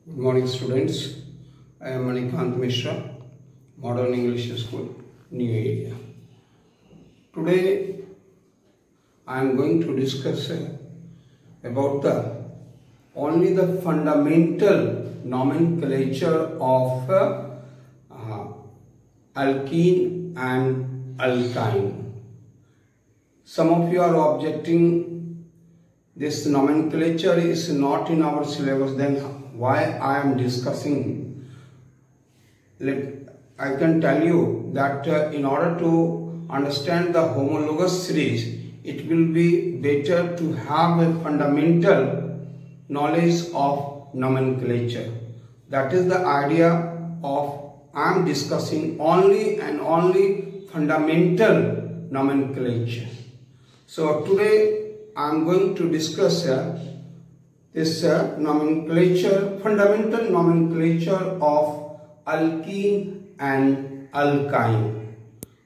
Good morning, students. I am Manikant Mishra, Modern English School, New Area. Today, I am going to discuss about only the fundamental nomenclature of alkene and alkyne. Some of you are objecting this nomenclature is not in our syllabus, then why I am discussing? I can tell you that in order to understand the homologous series, it will be better to have a fundamental knowledge of nomenclature. That is the idea of I am discussing only and only fundamental nomenclature. So today I am going to discuss this nomenclature, fundamental nomenclature of alkene and alkyne.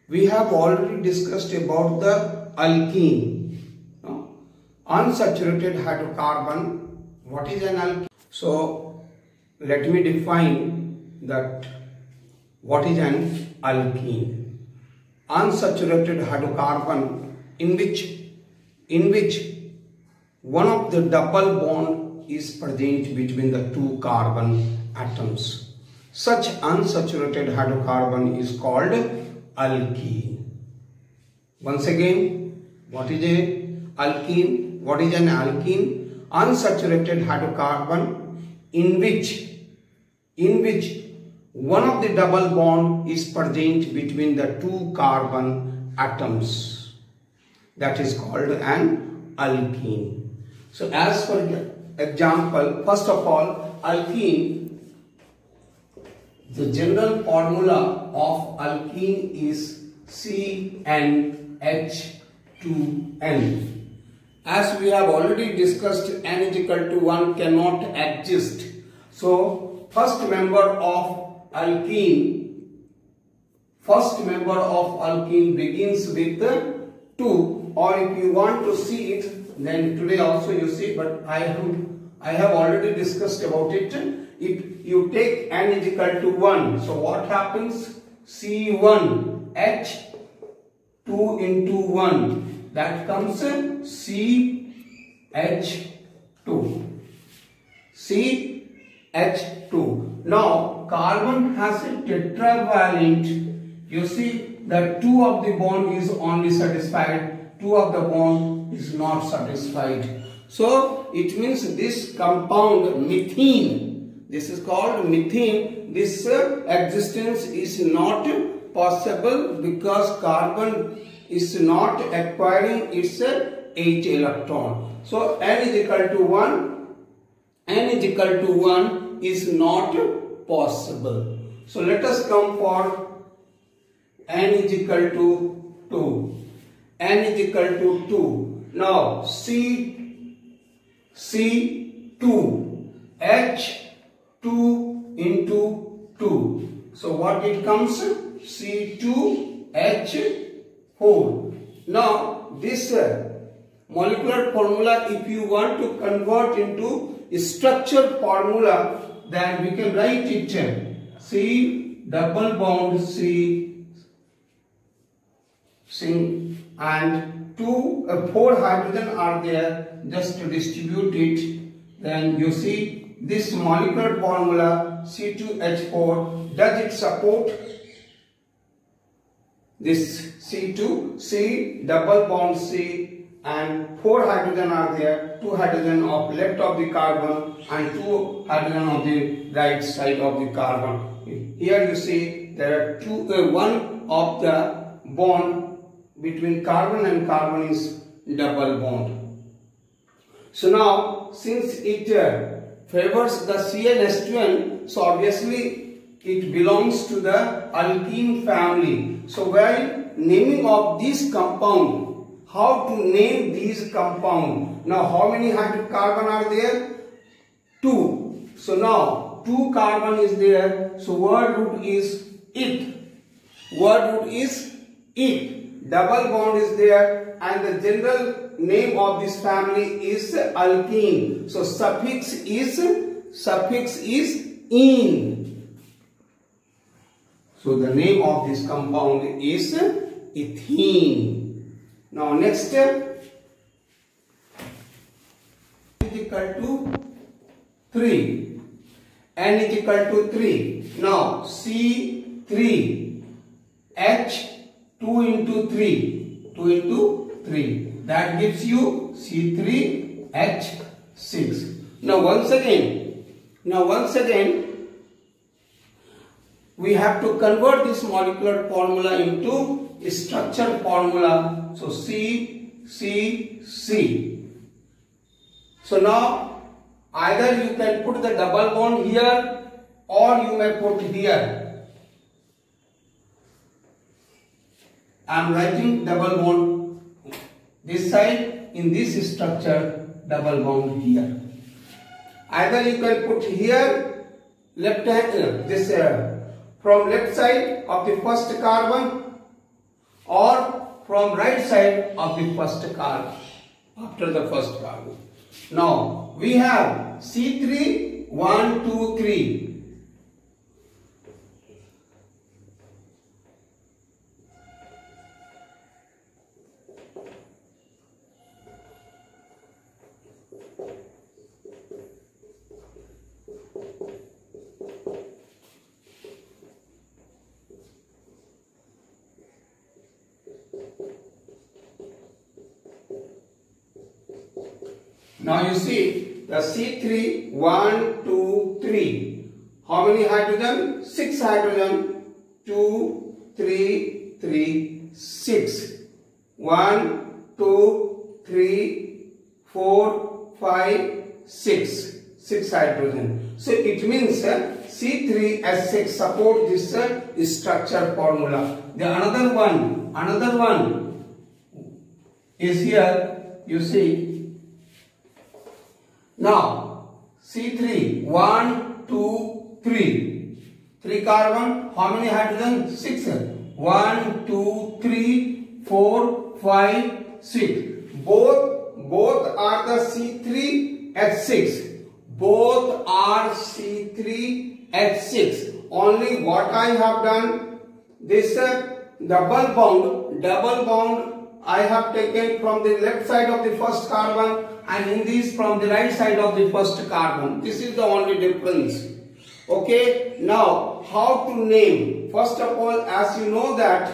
We have already discussed about the alkene, unsaturated hydrocarbon. What is an alkene? So let me define that. What is an alkene? Unsaturated hydrocarbon in which one of the double bond is present between the two carbon atoms. Such unsaturated hydrocarbon is called alkene. Once again, what is an alkene? What is an alkene? Unsaturated hydrocarbon in which one of the double bond is present between the two carbon atoms. That is called an alkene. So as for example, first of all, alkene, the general formula of alkene is CnH2n. As we have already discussed, n is equal to 1 cannot exist. So first member of alkene begins with 2, or if you want to see it, then today also you see, but I have already discussed about it. If you take n is equal to 1, so what happens? C1 H2 into 1, that comes CH2. Now carbon has a tetravalent. You see that 2 of the bond is only satisfied, 2 of the bond is not satisfied. So it means this compound methane, this is called methane, this existence is not possible because carbon is not acquiring its 8 electron. So n is equal to 1 is not possible. So let us come for n is equal to 2. N is equal to 2. Now C2 H2 into 2. So what it comes? C2H4. Now this molecular formula, if you want to convert into a structure formula, then we can write it C double bond C and 4 hydrogen are there. Just to distribute it, then you see this molecular formula C2H4, does it support this C2, C double bond C, and 4 hydrogen are there, 2 hydrogen of left of the carbon and 2 hydrogen of the right side of the carbon. Here you see there are one of the bond between carbon and carbon is double bond. So now since it favors the CnH2n, so obviously it belongs to the alkene family. So while naming of this compound, how to name these compound? Now how many hydrocarbon are there? 2. So now 2 carbon is there. So word root is it. Double bond is there, and the general name of this family is alkene. So suffix is suffix is "-ene". So the name of this compound is ethene. Now next step is equal to 3. N is equal to 3. Now C3 H2 into 3. 2 into 3. That gives you C3H6. Now once again, we have to convert this molecular formula into a structure formula. So C. So now either you can put the double bond here or you may put here. I am writing double bond this side, in this structure double bond here. Either you can put here left hand from left side of the first carbon or from right side of the first carbon after the first carbon. Now we have C3 1 2 3. Now you see the C3 1 2 3. How many hydrogen? 6 hydrogen. 2 3 3 6. 1 2 3 4 5 6. 6 hydrogen. So it means C3H6 support this structure formula. The another one is here. You see. Now C3 1 2 3. 3 carbon. How many hydrogen? 6. 1 2 3 4 5 6. Both are the C3H6. Both are C3H6. Only what I have done, this double bond I have taken from the left side of the first carbon and in this from the right side of the first carbon. This is the only difference. Okay, now how to name? First of all, as you know that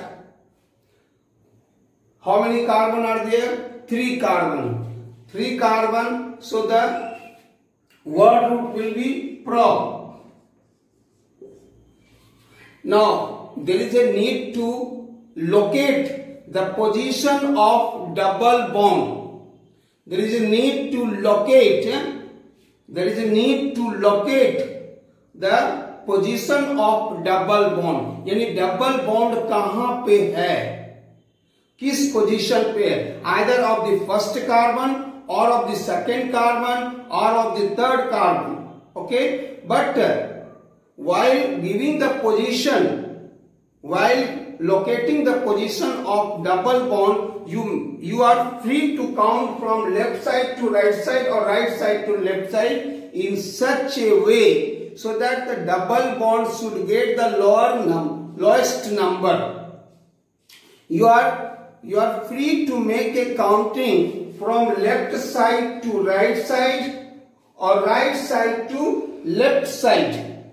how many carbon are there? 3 carbon. 3 carbon, so the word root will be pro. Now there is a need to locate the position of double bond. There is a need to locate. The position of double bond. यानी double bond कहाँ पे है? किस position पे है? Either of the first carbon or of the second carbon or of the third carbon. Okay, but while giving the position, while locating the position of double bond, you are free to count from left side to right side or right side to left side in such a way so that the double bond should get the lowest number. You are free to make a counting from left side to right side or right side to left side,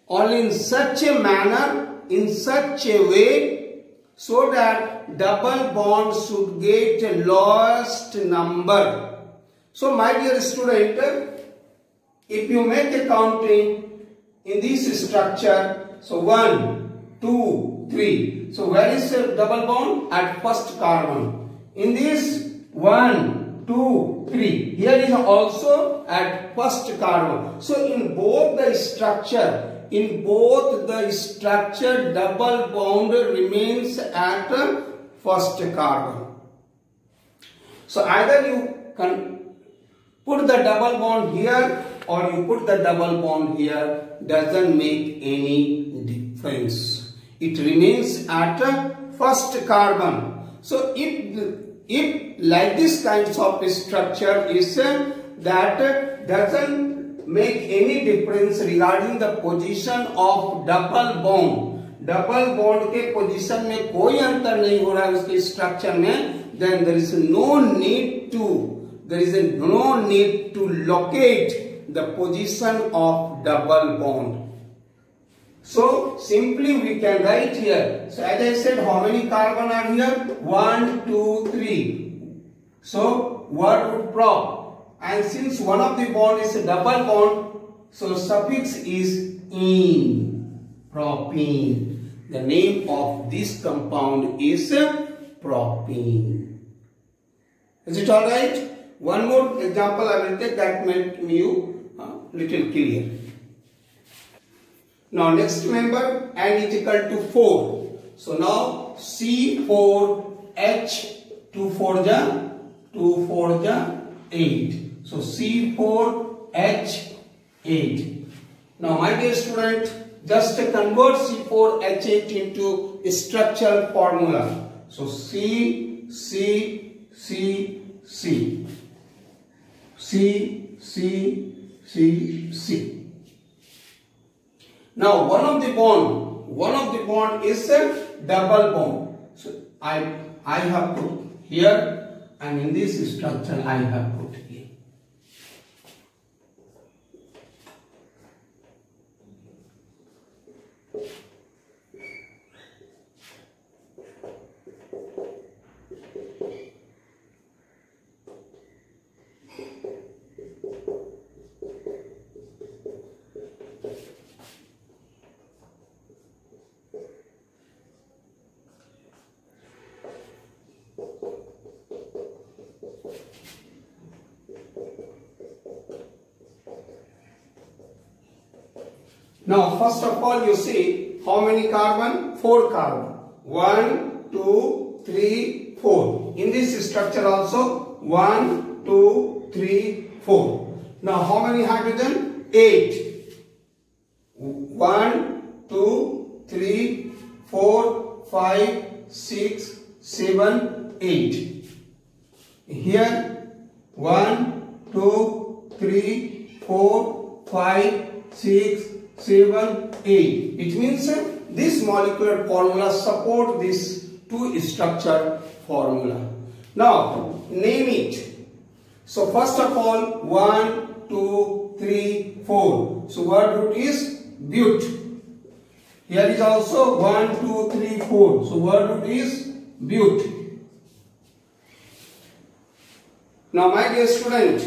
only in such a manner, in such a way, so that double bond should get a lowest number. So my dear student, if you make a counting in this structure, so 1 2 3. So where is the double bond? At first carbon. In this 1 2 3. Here is also at first carbon. So in both the structure, double bond remains at first carbon. So either you can put the double bond here or you put the double bond here, doesn't make any difference. It remains at first carbon. So if like this kinds of structure is that doesn't make any difference regarding the position of double bond, double bond के position में कोई अंतर नहीं हो रहा है उसके structure में, then there is no need to locate the position of double bond. So simply we can write here. So as I said, how many carbon are here? 1, 2, 3. So word root prop, and since one of the bond is a double bond, so suffix is "-ene", propene. The name of this compound is propene. Is it all right? One more example I will take that make you little clear. Now next member, N is equal to 4. So now C4H 2 4 ja 8. So C4H8. Now my dear student, just convert C4H8 into a structural formula. So C. Now one of the bond is a double bond. So I have put here, and in this structure I have put here. Now first of all you see how many carbon? 4 carbon. 1, 2, 3, 4. In this structure also 1, 2, 3, 4. Now how many hydrogen? 8. 1, 2, 3, 4, 5, 6, 7, 8. Here 1, 2, 3, 4, 5, 6, 7, 8. It means this molecular formula support this two structure formula. Now name it. So first of all 1, 2, 3, 4. So word root is but. Here is also 1, 2, 3, 4. So word root is but. Now my dear student,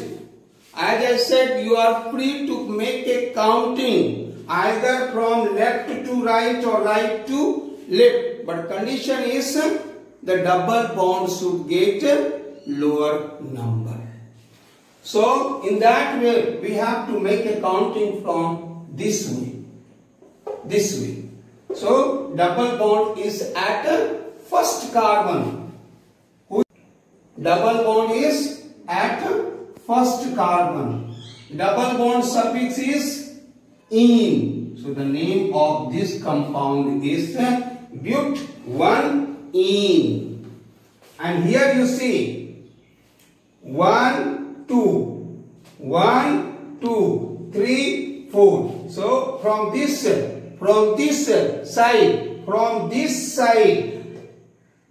as I said, you are free to make a counting either from left to right or right to left, but condition is the double bond should get a lower number. So in that way we have to make a counting from this way. So double bond is at first carbon. Double bond is at first carbon. Double bond suffix is "-ene". So the name of this compound is but-1-ene. And here you see 1, 2, 1, 2, 3, 4. So from this side,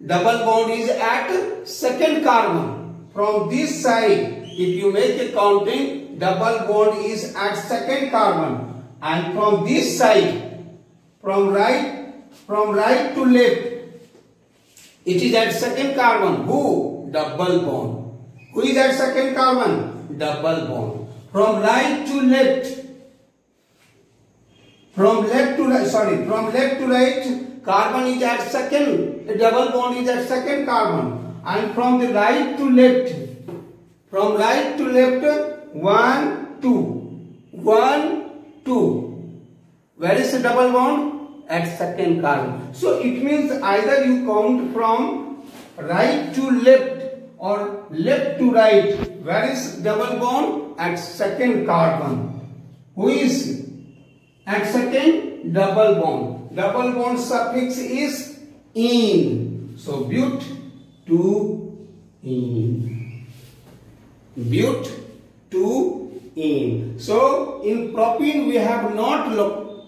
double bond is at second carbon. From this side, if you make a counting, double bond is at second carbon. And from this side, from right to left, it is at second carbon. Who? Double bond. Who is at second carbon? Double bond. From right to left, from left to right, carbon is at second, the double bond is at second carbon. And from the right to left, 1, 2. 1, 2. Where is the double bond? At second carbon. So it means either you count from right to left or left to right. Where is double bond? At second carbon. Who is at second? Double bond. Double bond suffix is "-ene". So but-2-ene. ene. So in propene we have not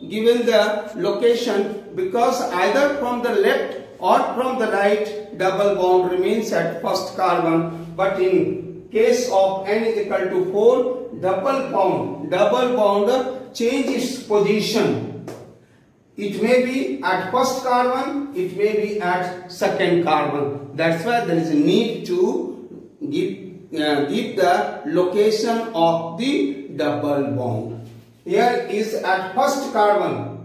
given the location because either from the left or from the right double bond remains at first carbon, but in case of n is equal to 4, double bond changes position. It may be at first carbon, it may be at second carbon. That's why there is a need to give the location of the double bond. Here is at first carbon.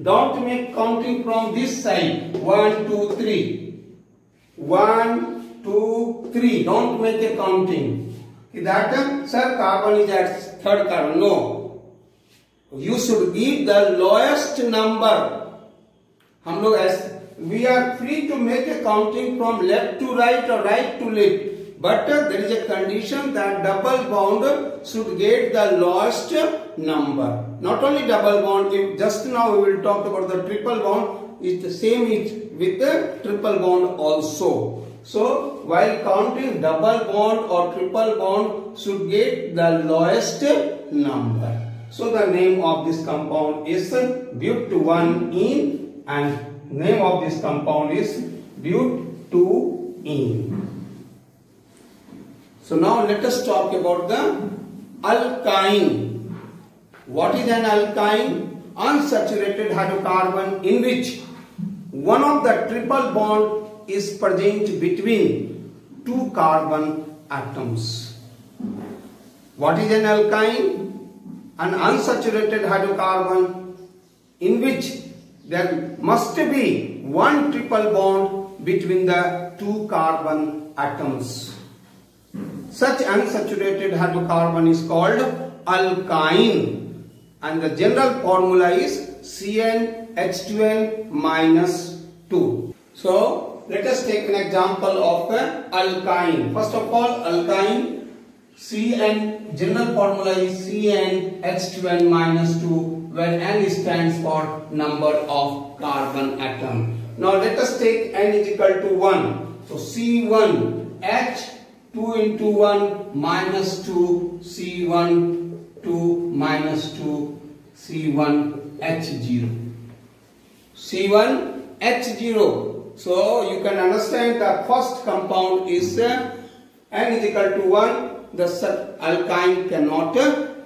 Don't make counting from this side. 1, 2, 3. 1, 2, 3. Don't make a counting. That sir, carbon is at third carbon. No. You should give the lowest number. We are free to make a counting from left to right or right to left. But there is a condition that double bond should get the lowest number. Not only double bond, if just now we will talk about the triple bond, it's the same with the triple bond also. So while counting double bond or triple bond should get the lowest number. So the name of this compound is but1ene and name of this compound is but2ene. So now let us talk about the alkyne. What is an alkyne? Unsaturated hydrocarbon in which one of the triple bond is present between two carbon atoms. What is an alkyne? An unsaturated hydrocarbon in which there must be one triple bond between the two carbon atoms. Such unsaturated hydrocarbon is called alkyne, and the general formula is CnH2n-2. So let us take an example of alkyne. First of all, alkyne general formula is CnH2n-2, where N stands for number of carbon atom. Now let us take N is equal to 1. So C1H 2 into 1 minus 2 C1 2 minus 2 C1H0. C1H0. So you can understand the first compound is N is equal to 1. The alkyne cannot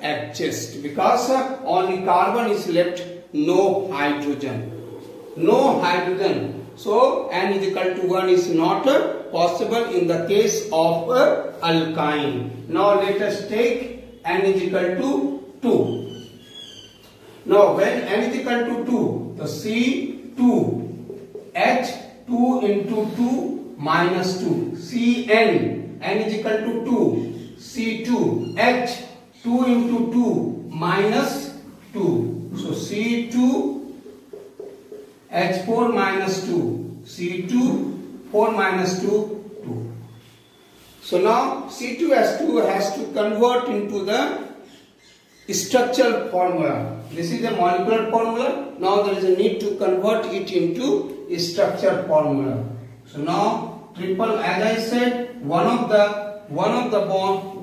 exist because only carbon is left, no hydrogen. No hydrogen. So N is equal to 1 is not possible in the case of alkyne. Now let us take N is equal to 2. Now when N is equal to 2, the C2H 2 into 2 minus 2. Cn, N is equal to 2. C2H 2 into 2 minus 2. So C2 H4 minus 2. C2 4 minus 2 2. So now C2H2 has to convert into the structural formula. This is the molecular formula. Now there is a need to convert it into a structural formula. So now triple, as I said, one of the bond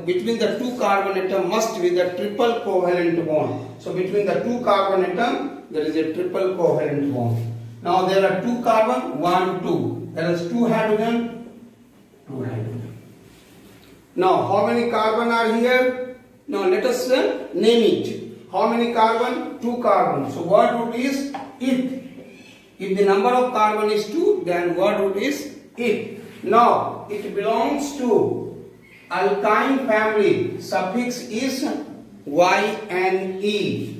between the two carbon atom must be the triple covalent bond. So between the two carbon atom there is a triple covalent bond. Now there are two carbon, 1, 2. There is 2 hydrogen, 2 hydrogen. Now how many carbon are here? Now let us name it. How many carbon? 2 carbon. So word root is it. If the number of carbon is 2, then word root is it. Now it belongs to alkyne family. Suffix is YNE.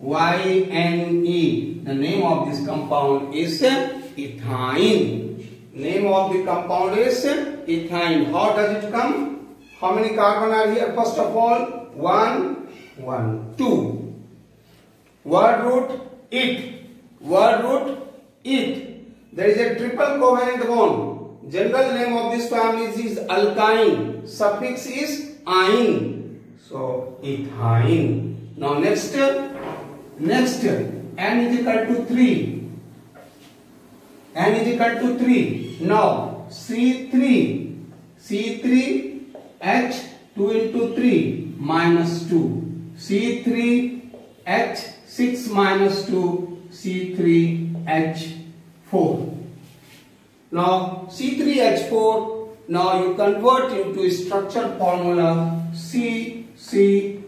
YNE. The name of this compound is ethyne. Name of the compound is ethyne. How does it come? How many carbon are here? First of all, 1, 1, 2. Word root it. Word root it. There is a triple covalent bond. General name of this family is alkyne. Suffix is ine. So ethyne. Now next N is equal to 3. N is equal to 3. Now C3H 2 into 3 minus 2. C3H6 minus 2. C3H4. Now C3H4, now you convert into structure formula CCC.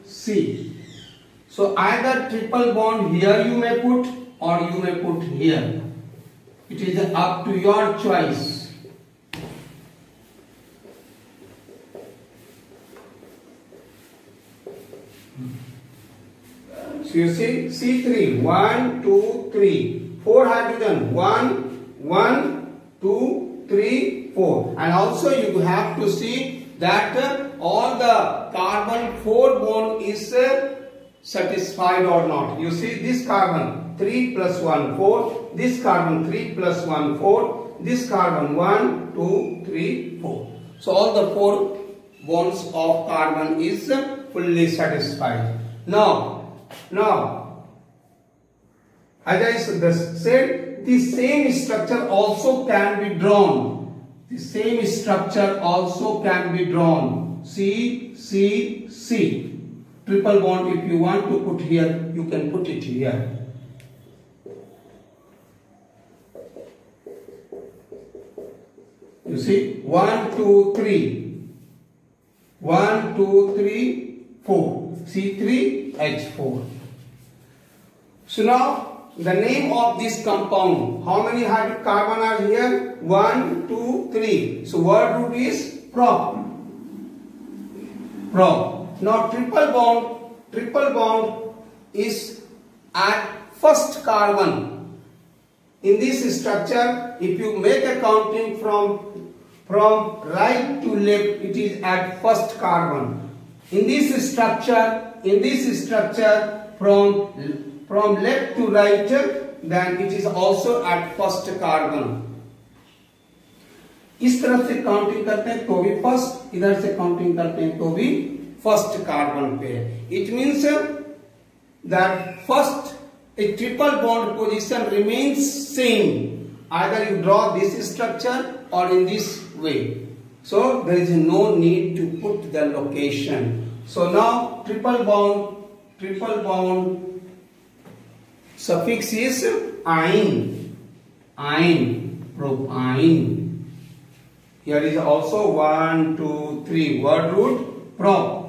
So either triple bond here you may put or you may put here. It is up to your choice. So you see C3, 1, 2, 3, 4 hydrogen, 1, 1, 2, 3, 4. And also you have to see that all the carbon 4 bond is satisfied or not. You see this carbon 3 plus 1, 4. This carbon 3 plus 1, 4. This carbon 1, 2, 3, 4. So all the 4 bonds of carbon is fully satisfied. Now, as I said, the same structure also can be drawn. The same structure also can be drawn. C, C, C. Triple bond, if you want to put here, you can put it here. You see, 1, 2, 3. 1, 2, 3, 4. C3H4. So now, the name of this compound, how many carbon are here? 1, 2, 3. So word root is prop. Prop. Now triple bond is at first carbon. In this structure, if you make a counting from right to left, it is at first carbon. In this structure, from left to right, then it is also at first carbon. इस तरफ से counting करते हैं तो भी first, इधर से counting करते हैं तो भी फर्स्ट कार्बन पे. It means that first a triple bond position remains same. Either you draw this structure or in this way. So there is no need to put the location. So now triple bond suffix is ine, propine. Here is also 1, 2, 3 word root prop.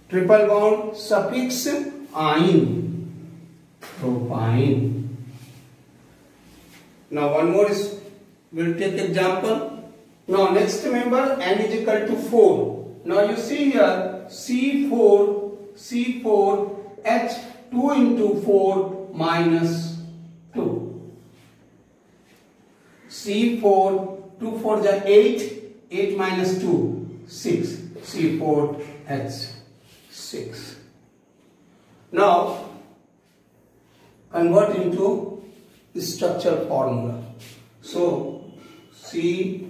Triple bond suffix ine, propine. Now one more is, we'll take example. Now next member, n is equal to 4. Now you see here C4H 2 into 4 minus 2. C4, 2 4 is 8 minus 2, 6. C4H 6. Now convert into the structure formula. So C.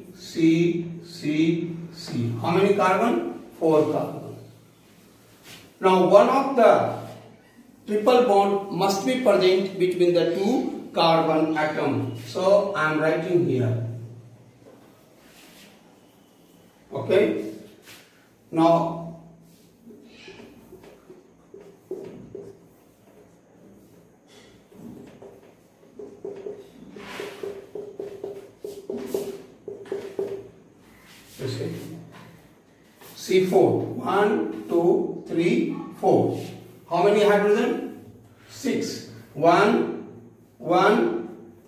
How many carbon? 4 carbon. Now one of the triple bond must be present between the two carbon atom. So I am writing here. Okay. Now C4, 1, 2, 3, 4. How many hydrogen? 6. 1,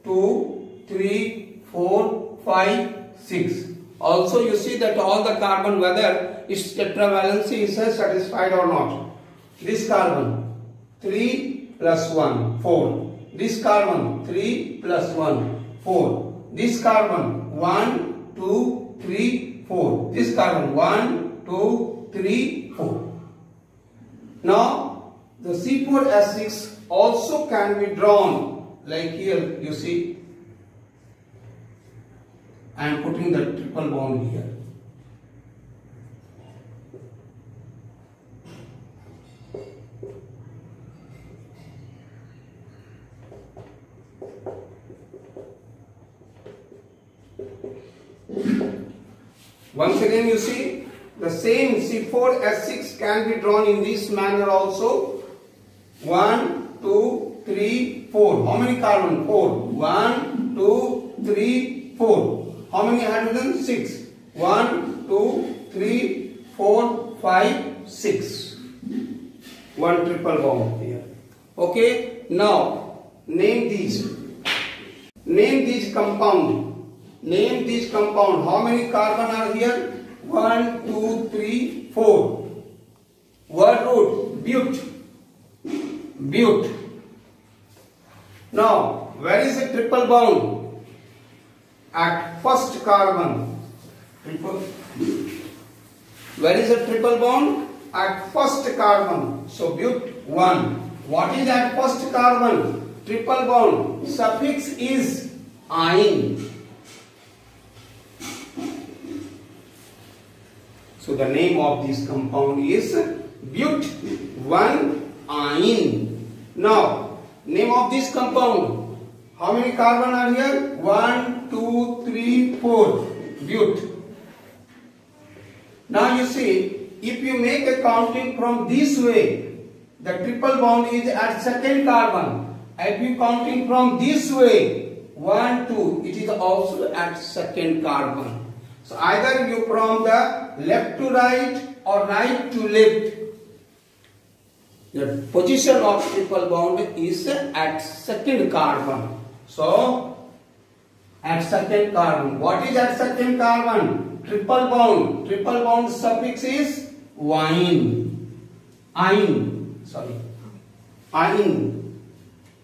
2, 3, 4, 5, 6. Also you see that all the carbon, whether its tetravalency is satisfied or not. This carbon 3 plus 1, 4. This carbon 3 plus 1, 4. This carbon 1, 2, 3, 4. This carbon 1, 2, 3, 4. Now the C4H6 also can be drawn like here. You see, I am putting the triple bond here. Once again you see the same C4H6 can be drawn in this manner also. 1, 2, 3, 4. How many carbon? 4. 1, 2, 3, 4. How many hydrogen? 6. 1, 2, 3, 4, 5, 6. One triple bond here. Okay. Now name these. Name these compound. Name these compound. How many carbon are here? 1, 2, 3, 4. Word root. But. But. Now, where is the triple bond? At first carbon. Where is the triple bond? At first carbon. So, but 1. What is at first carbon? Triple bond. Suffix is ine. So, the name of this compound is but 1-ine. Now, name of this compound. How many carbon are here? 1, 2, 3, 4. But. Now you see, if you make a counting from this way, the triple bond is at second carbon. If you counting from this way, 1, 2, it is also at second carbon. So either you from the left to right or right to left. The position of triple bond is at second carbon. So at second carbon. What is at second carbon? Triple bond. Triple bond suffix is ine. Ine. Sorry. Ine.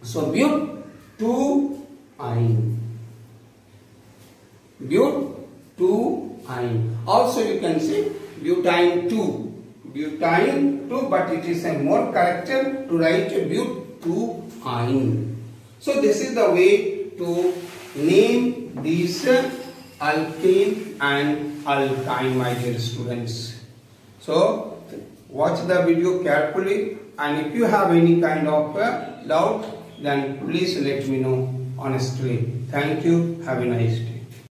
So but 2-ine. But 2-ine. Also you can say butane 2. Butane 2, but it is a more character to write but 2-ine. So this is the way to name these alkane and alkyne, my dear students. So watch the video carefully, and if you have any kind of doubt, then please let me know honestly. Thank you. Have a nice day.